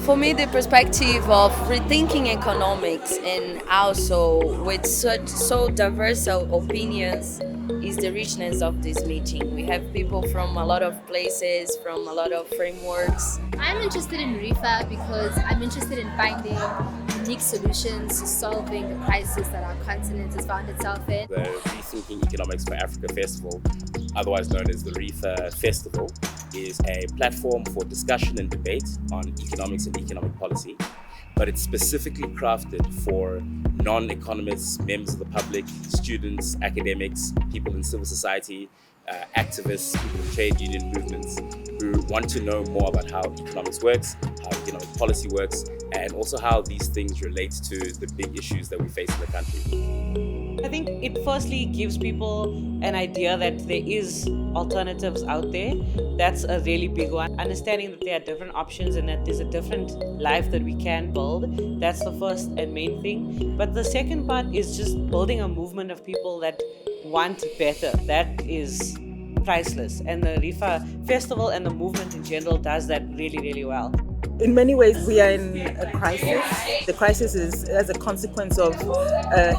For me, the perspective of rethinking economics and also with such so diverse opinions is the richness of this meeting. We have people from a lot of places, from a lot of frameworks. I'm interested in REFA because I'm interested in finding unique solutions to solving the crisis that our continent has found itself in. The Rethinking Economics for Africa Festival, otherwise known as the REFA Festival, is a platform for discussion and debate on economics and economic policy, but it's specifically crafted for non-economists, members of the public, students, academics, people in civil society, activists, people in trade union movements who want to know more about how economics works, how economic policy works, and also how these things relate to the big issues that we face in the country. I think it firstly gives people an idea that there is alternatives out there. That's a really big one. Understanding that there are different options and that there's a different life that we can build. That's the first and main thing. But the second part is just building a movement of people that want better. That is priceless. And the REFA Festival and the movement in general does that really, really well. In many ways, we are in a crisis. The crisis is as a consequence of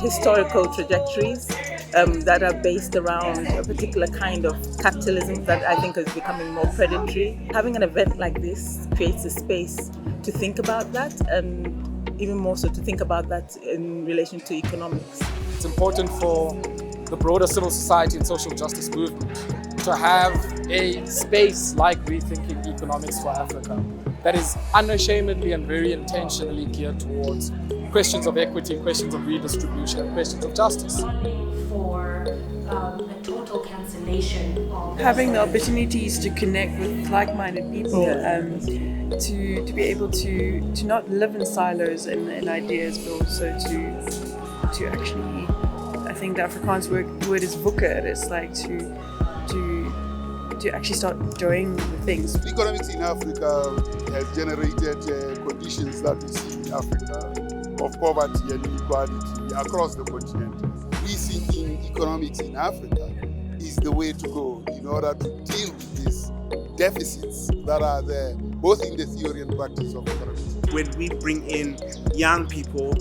historical trajectories that are based around a particular kind of capitalism that I think is becoming more predatory. Having an event like this creates a space to think about that, and even more so to think about that in relation to economics. It's important for the broader civil society and social justice movement to have a space like Rethinking Economics for Africa that is unashamedly and very intentionally geared towards questions of equity, questions of redistribution, and questions of justice. For a total cancellation of having the opportunities to connect with like-minded people, to be able to not live in silos and ideas, but also to actually, I think the Afrikaans word is woeker. It's like to actually start doing the things. Economics in Africa has generated conditions that we see in Africa of poverty and inequality across the continent. Rethinking economics in Africa is the way to go in order to deal with these deficits that are there, both in the theory and practice of economics. When we bring in young people,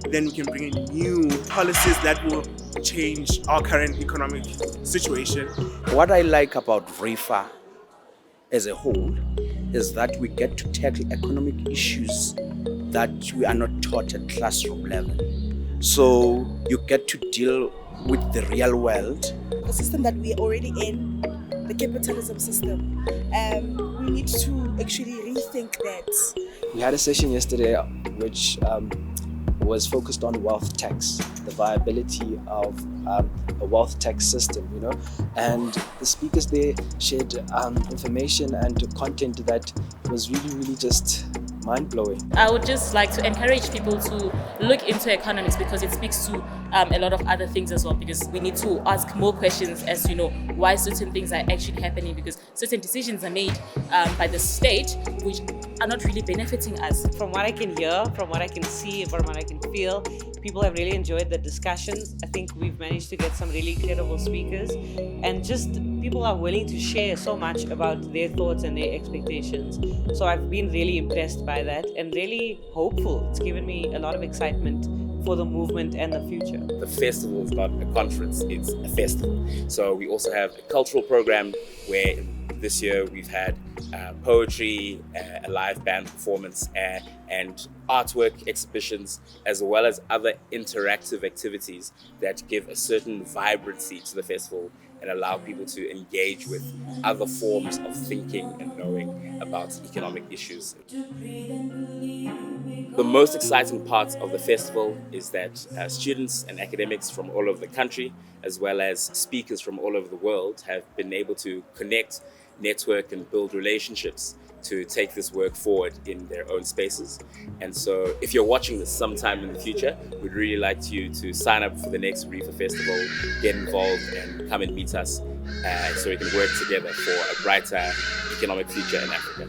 then we can bring in new policies that will change our current economic situation. What I like about REFA as a whole is that we get to tackle economic issues that we are not taught at classroom level. So you get to deal with the real world. The system that we are already in, the capitalism system, we need to actually rethink that. We had a session yesterday which was focused on wealth tax, the viability of a wealth tax system, and the speakers there shared information and content that was really just mind-blowing. I would just like to encourage people to look into economics because it speaks to a lot of other things as well, because we need to ask more questions as to why certain things are actually happening, because certain decisions are made by the state which are not really benefiting us. From what I can hear, from what I can see, from what I can feel, people have really enjoyed the discussions. I think we've managed to get some really credible speakers, and just people are willing to share so much about their thoughts and their expectations. So I've been really impressed by that and really hopeful. It's given me a lot of excitement for the movement and the future. The festival is not a conference, it's a festival. So we also have a cultural program where this year we've had poetry, a live band performance, and artwork exhibitions, as well as other interactive activities that give a certain vibrancy to the festival and allow people to engage with other forms of thinking and knowing about economic issues. The most exciting part of the festival is that students and academics from all over the country, as well as speakers from all over the world, have been able to connect, network, and build relationships to take this work forward in their own spaces. And so if you're watching this sometime in the future, we'd really like you to sign up for the next REFA Festival, get involved, and come and meet us so we can work together for a brighter economic future in Africa.